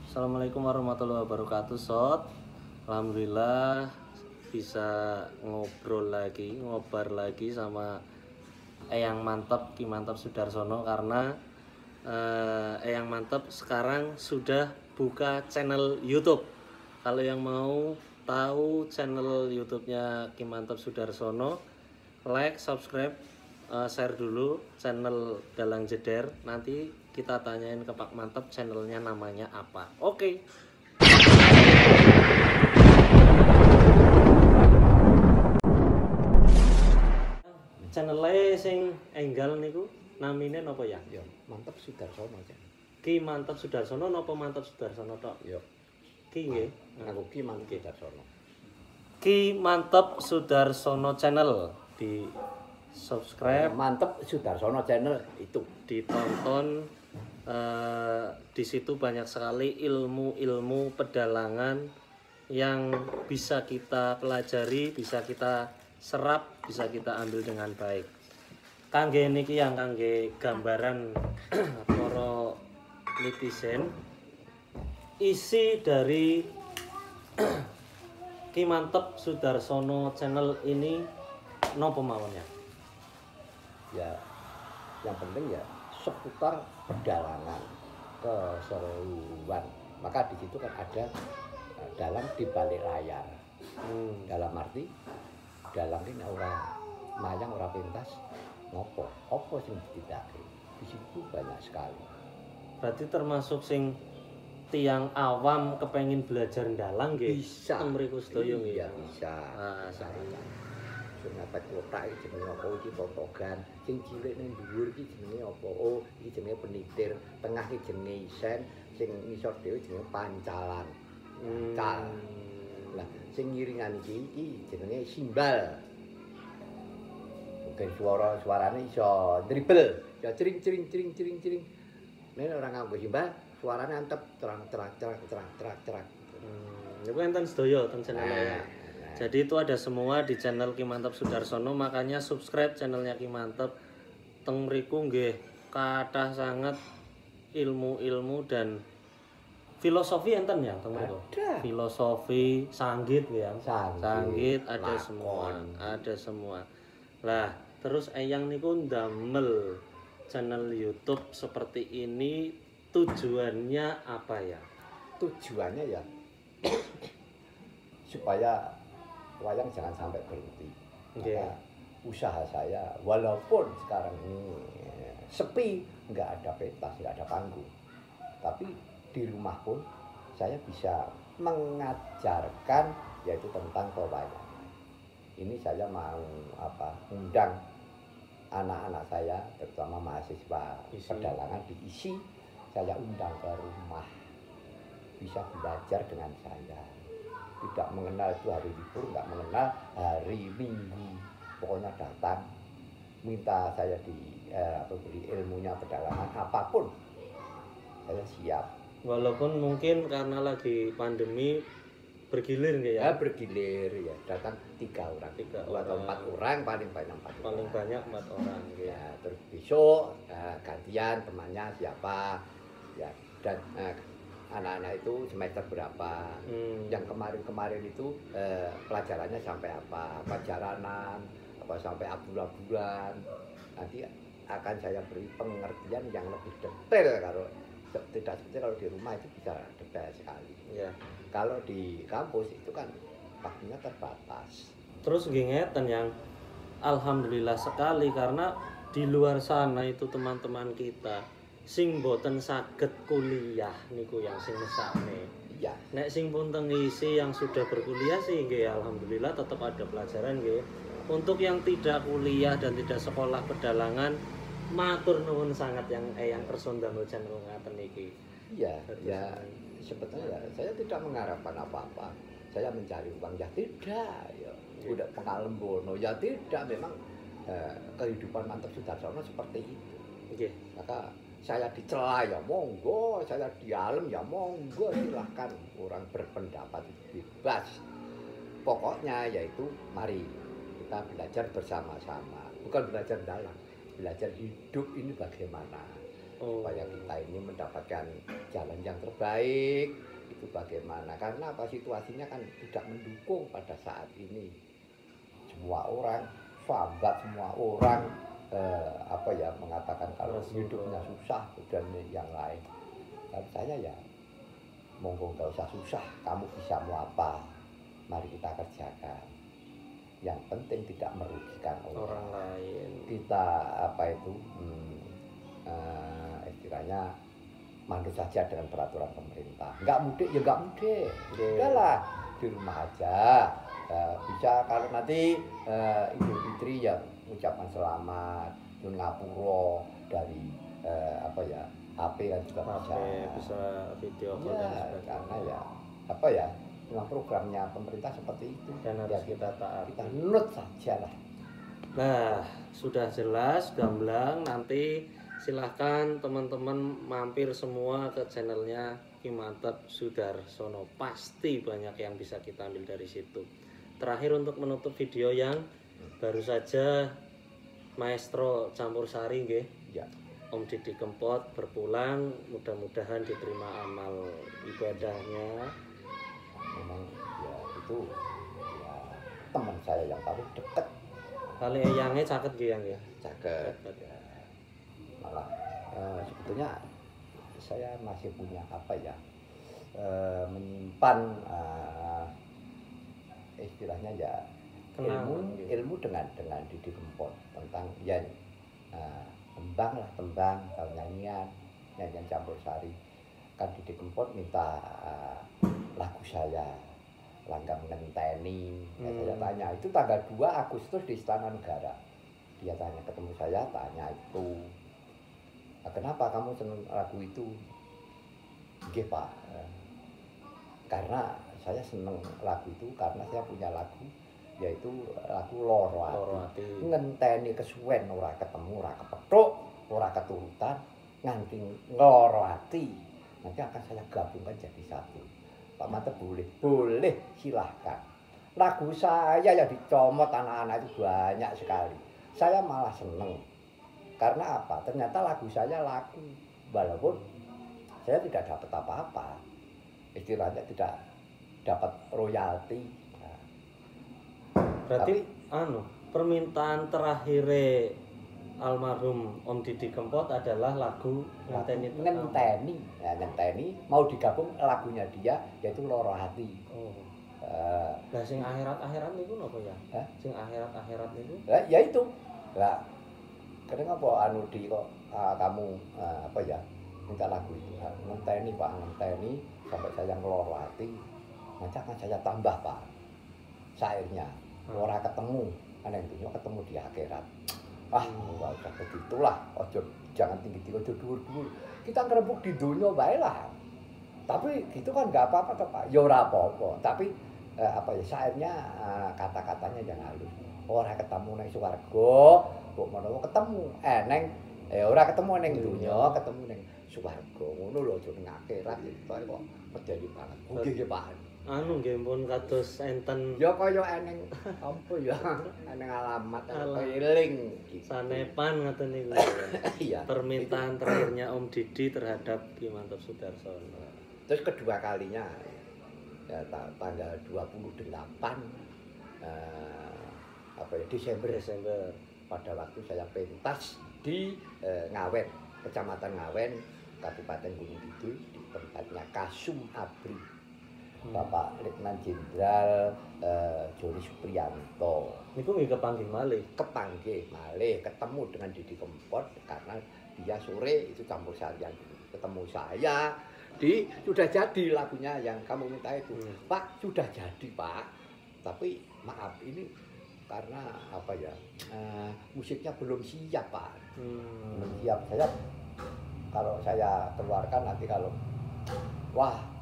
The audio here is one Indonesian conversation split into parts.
Assalamualaikum warahmatullahi wabarakatuh, Sot. Alhamdulillah bisa ngobrol lagi, ngobar lagi sama Eyang Mantep, Ki Mantep Sudarsono karena Eyang Mantep sekarang sudah buka channel YouTube. Kalau yang mau tahu channel YouTube-nya Ki Mantep Sudarsono, like, subscribe, share dulu channel Dalang Jeder. Nanti kita tanyain ke Pak Mantep channelnya namanya apa. Oke. Channelnya sing enggal niku namine napa ya? Ya, Mantep Sudarsono aja. Ki Mantep Sudarsono napa Mantep Sudarsono tok? Ya, Ki nggih. aku Ki Mantep Sudarsono. Ki Mantep Sudarsono channel di subscribe, Mantep Sudarsono channel itu. ditonton. Di situ banyak sekali ilmu-ilmu pedalangan yang bisa kita pelajari, bisa kita serap, bisa kita ambil dengan baik. Kangge niki yang kangge gambaran para netizen, isi dari Ki Mantep Sudarsono channel ini nopo mawonnya? Ya, yang penting ya seputar pedalangan keseluruhan. Maka di situ kan ada dalang di balik layar. Dalam arti dalang ini ora mayang ora pentas ngopo, opo sing ditindakake. Di situ banyak sekali. Berarti termasuk sing tiang awam kepengin belajar dalang nggih. Bisa. Teng mriku sedaya nggih. Iya, bisa. Ah, Bisa. bisa. Sing ngapet kotak iki jenenge apa iki totogan. Sing cilik ning dhuwur iki jenenge apa? Oh, iki jenenge penitir. Tengah iki jenenge isen, sing ngisor dhewe jenenge pancalan. Cal. Lah, sing ngiringan iki jenenge simbal. Mungkin suarane iso dribble. Ya cring cring cring cring cring. Nek ora nganggo simbal, suarane antep terang terang terang terang terang terang. Niku enten sedaya teng channel ya. Jadi itu ada semua di channel Ki Mantep Sudarsono, makanya subscribe channelnya Ki Mantep. Teng mriku nggih kathah sangat ilmu-ilmu dan filosofi enten ya teng mriku. Ada. Filosofi, sanggit ya. Sanggit, ada lakon. semua, ada semua. Lah, terus Eyang niku ndamel channel YouTube seperti ini tujuannya apa ya? Tujuannya ya supaya wayang jangan sampai berhenti. Oke. Maka usaha saya walaupun sekarang ini sepi, nggak ada pentas, nggak ada panggung, tapi di rumah pun saya bisa mengajarkan yaitu tentang pewayangan. Ini saya mau undang anak-anak saya, terutama mahasiswa pedalangan diisi, saya undang ke rumah, bisa belajar dengan saya. Tidak mengenal itu hari libur, nggak mengenal hari Minggu, pokoknya datang minta saya beri ilmunya pedalangan apapun, saya siap. Walaupun mungkin karena lagi pandemi bergilir nggak ya? Bergilir ya, datang 3 orang, 2 atau 4 orang, paling banyak 4 orang. Paling banyak 4 orang. Ya, terus besok gantian temannya siapa, ya, dan anak-anak itu semester berapa. Yang kemarin-kemarin itu pelajarannya sampai apa jaranan, apa sampai abulan-abulan. Nanti akan saya beri pengertian yang lebih detail. Kalau tidak seperti kalau di rumah itu bisa detail sekali. Ya. Kalau di kampus itu kan waktunya terbatas. Terus ngeten yang alhamdulillah sekali karena di luar sana itu teman-teman kita sing boten saged kuliah niku yang sing mesakne. Iya. Nek sing pun teng isi yang sudah berkuliah sih nggih alhamdulillah tetap ada pelajaran nggih. Untuk yang tidak kuliah dan tidak sekolah pedalangan matur nuwun sangat yang persondang channel ngaten iki. Iya, ya sebetulnya saya tidak mengharapkan apa-apa. Saya mencari uang ya tidak, ya udah pengalembono ya tidak, memang kehidupan Mantep Sudarsono seperti itu. Nggih. Maka saya dicela ya monggo, saya dialem ya monggo, silahkan orang berpendapat bebas. Pokoknya yaitu mari kita belajar bersama-sama, bukan belajar dalang, belajar hidup ini bagaimana. supaya kita ini mendapatkan jalan yang terbaik. Itu bagaimana? Karena apa, situasinya kan tidak mendukung pada saat ini. Semua orang sambat, semua orang mengatakan kalau hidupnya susah dan yang lain. Dan saya ya monggo nggak usah susah, kamu bisa mau apa, mari kita kerjakan. Yang penting tidak merugikan orang lain. Kita istilahnya manut saja dengan peraturan pemerintah. Nggak mudik ya nggak mudik, udahlah di rumah aja. Bisa kalau nanti Idul Fitri ya ucapan selamat, nyun ngapura dari HP kan juga bisa video call ya, karena ya memang programnya pemerintah seperti itu dan harus kita taati. Kita nurut saja lah. Nah, sudah jelas gamblang. Nanti silahkan teman-teman mampir semua ke channelnya Ki Mantep Sudarsono. Pasti banyak yang bisa kita ambil dari situ. Terakhir untuk menutup video yang baru saja Maestro Campur Sari nggih. Ya. Om Didi Kempot berpulang, mudah-mudahan diterima amal ibadahnya. Memang ya itu ya teman saya yang paling dekat. Kali eyangnya caket nggih ya nggih. Caket. Ya. Malah sebetulnya saya masih punya menyimpan istilahnya ya ilmu dengan Didi Kempot tentang tembang kalau nyanyian campur sari. Kan Didi Kempot minta lagu saya Langgam Ngenteni. Saya tanya itu tanggal 2 Agustus di Istana Negara. Dia tanya, ketemu saya, tanya itu, kenapa kamu senang lagu itu? Nggih Pak, karena saya senang lagu itu karena saya punya lagu, yaitu lagu Loro Ati. Ngenteni kesuwen ora ketemu, ora kepethuk, ora keturutan, nganti ngloro ati. Nanti akan saya gabungkan jadi satu. Pak Mantep boleh silahkan. Lagu saya yang dicomot anak-anak itu banyak sekali. Saya malah seneng. Karena apa? Ternyata lagu saya laku. Walaupun saya tidak dapat apa-apa. Istilahnya tidak dapat royalti. Nah, berarti permintaan terakhir almarhum Om Didi Kempot adalah lagu Ngenteni. Ya, Ngenteni mau digabung lagunya dia yaitu Loro Hati. Lah sing akhirat-akhirat niku napa ya? Sing akhirat-akhirat niku? Ya itu. Lah kadang apa kok kamu minta lagu itu. Ngenteni Pak, ngenteni sampai saya ngeloro hati. Nanti akan saya tambah Pak syairnya. Ora ketemu, aneh dunia ketemu di akhirat. Enggak usah begitulah. Jangan tinggi-tinggi, ojo dhuwur-dhuwur. Kita ngerembuk di dunia bae lah. Tapi gitu kan enggak apa-apa toh Pak. Ya ora apa-apa, tapi syairnya kata-katanya yang halus. Ora ketemu nang swarga, kok menawa ketemu neng ora ketemu ning dunya, ketemu ning swarga. Ngono lho aja ning akhirat iki kok medeni banget. Nggih Pak. Nggih pun kados enten ya kaya eneng apa ya eneng alamat eling sanepan ngoten niku. Iya. Permintaan terakhirnya Om Didi terhadap Ki Mantep Sudarsono. Terus kedua kalinya ya tanggal 28 Desember pada waktu saya pentas di Ngawen, Kecamatan Ngawen, Kabupaten Gunung Kidul, di tempatnya Kasum Abri. Bapak Letnan Jenderal Joni Supriyanto. Niku nggih kepanggih malih. Ketemu dengan Didi Kempot karena dia sore itu campur sarian ketemu saya sudah jadi lagunya yang kamu minta itu. Pak, sudah jadi Pak. Tapi maaf ini karena musiknya belum siap Pak. Belum siap. Kalau saya keluarkan nanti kalau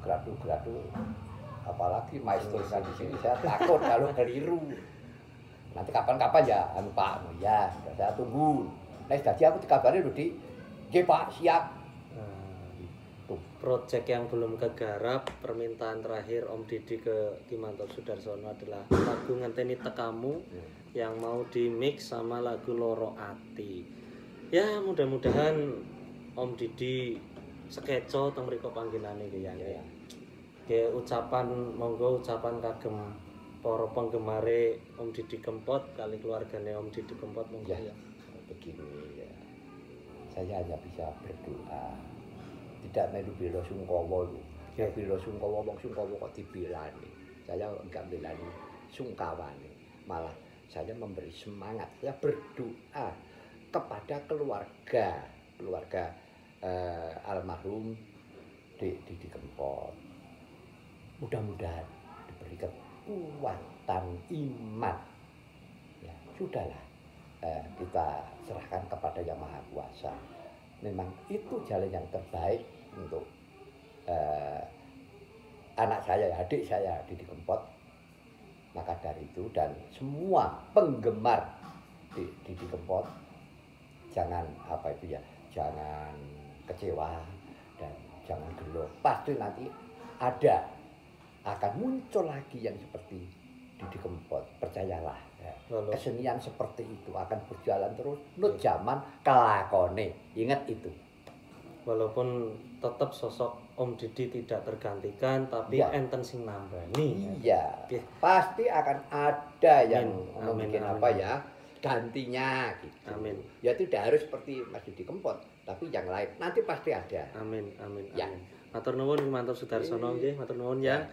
gradu-gradu apalagi maestro kan di sini saya takut kalau keliru. Nanti kapan-kapan ya Pak, ya saya tunggu. Jadi aku dikabari lho Dik. Nggih Pak, siap. Project yang belum kegarap, permintaan terakhir Om Didi ke Ki Mantep Sudarsono adalah lagu Ngenteni Tekamu yang mau di mix sama lagu Loro Ati. Ya mudah-mudahan Om Didi sekeco teng mriku panggenane nggih ya. Ya. Nggih ucapan monggo ucapan kagem para penggemare Om Didi Kempot kali keluargane Om Didi Kempot monggo Ya. ya. Begini ya. Saya hanya bisa berdoa. Tidak melu bela sungkawa lho. Ya bela sungkawa wong sungkawa kok dibelani. Saya enggak belani sungkawane. Malah saya memberi semangat. Saya berdoa kepada keluarga almarhum Didi Kempot. Mudah-mudahan diberi kekuatan iman. Ya, sudahlah. Kita serahkan kepada Yang Maha Kuasa. Memang itu jalan yang terbaik untuk anak saya, adik saya Didi Kempot. Maka dari itu dan semua penggemar Didi Kempot jangan jangan kecewa dan jangan gelo. Pasti nanti akan muncul lagi yang seperti Didi Kempot. Percayalah. Kesenian seperti itu akan berjalan terus nut zaman kelakone. Ingat itu. Walaupun tetap sosok Om Didi tidak tergantikan, tapi enten sing nambani. Iya. Pasti akan ada yang mungkin gantinya gitu. Amin. Ya tidak harus seperti Mas Didi Kempot, tapi yang lain nanti pasti ada. Amin, amin, Ya. amin. Matur nuwun Mantap Sudarsono nggih, matur nuwun ya.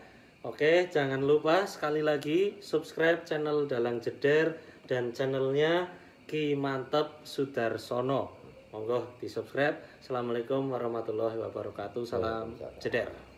Oke, jangan lupa sekali lagi subscribe channel Dalang Jeder dan channelnya Ki Mantap Sudarsono. Monggo di subscribe. Assalamualaikum warahmatullahi wabarakatuh. Salam Jeder.